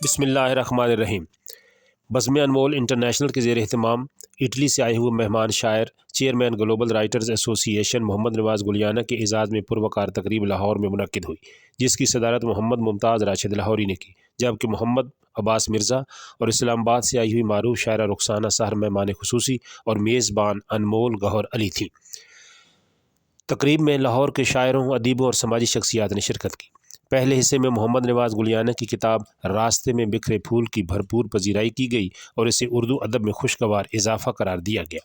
بسم اللہ الرحمن الرحیم۔ بزم انمول انٹرنیشنل کے زیر اہتمام اٹلی سے آئے ہوئے مہمان شاعر چیئرمین گلوبل رائٹرز ایسوسی ایشن محمد نواز گلیانہ کے اعزاز میں پروقار تقریب لاہور میں منعقد ہوئی، جس کی صدارت محمد ممتاز راشد لاہوری نے کی، جبکہ محمد عباس مرزا اور اسلام آباد سے آئی ہوئی معروف شاعرہ رخسانہ سحر مہمان خصوصی اور میزبان انمول گوہر علی تھیں۔ تقریب میں لاہور کے شاعروں، ادیبوں اور سماجی شخصیات نے شرکت کی۔ پہلے حصے میں محمد نواز گلیانہ کی کتاب راستے میں بکھرے پھول کی بھرپور پذیرائی کی گئی اور اسے اردو ادب میں خوشگوار اضافہ قرار دیا گیا۔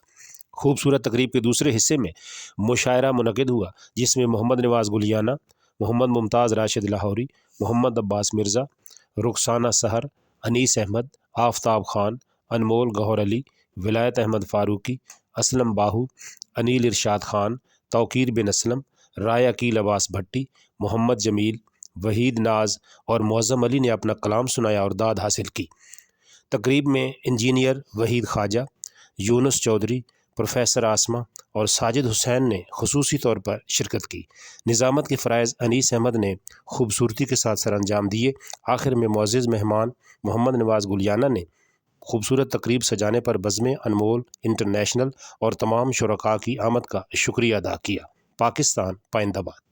خوبصورت تقریب کے دوسرے حصے میں مشاعرہ منعقد ہوا، جس میں محمد نواز گلیانہ، محمد ممتاز راشد لاہوری، محمد عباس مرزا، رخسانہ سحر، انیس احمد، آفتاب خان، انمول گوہر علی، ولایت احمد فاروقی، اسلم باہو، انیل ارشاد خان، توقیر بن اسلم، رائے عقیل عباس بھٹی، محمد جمیل، وحید ناز اور معظم علی نے اپنا کلام سنایا اور داد حاصل کی۔ تقریب میں انجینئر وحید خواجہ، یونس چودھری، پروفیسر آسمہ اور ساجد حسین نے خصوصی طور پر شرکت کی۔ نظامت کے فرائض انیس احمد نے خوبصورتی کے ساتھ سر انجام دیے۔ آخر میں معزز مہمان محمد نواز گلیانہ نے خوبصورت تقریب سجانے پر بزم انمول انٹرنیشنل اور تمام شرکاء کی آمد کا شکریہ ادا کیا۔ پاکستان پائندہ باد۔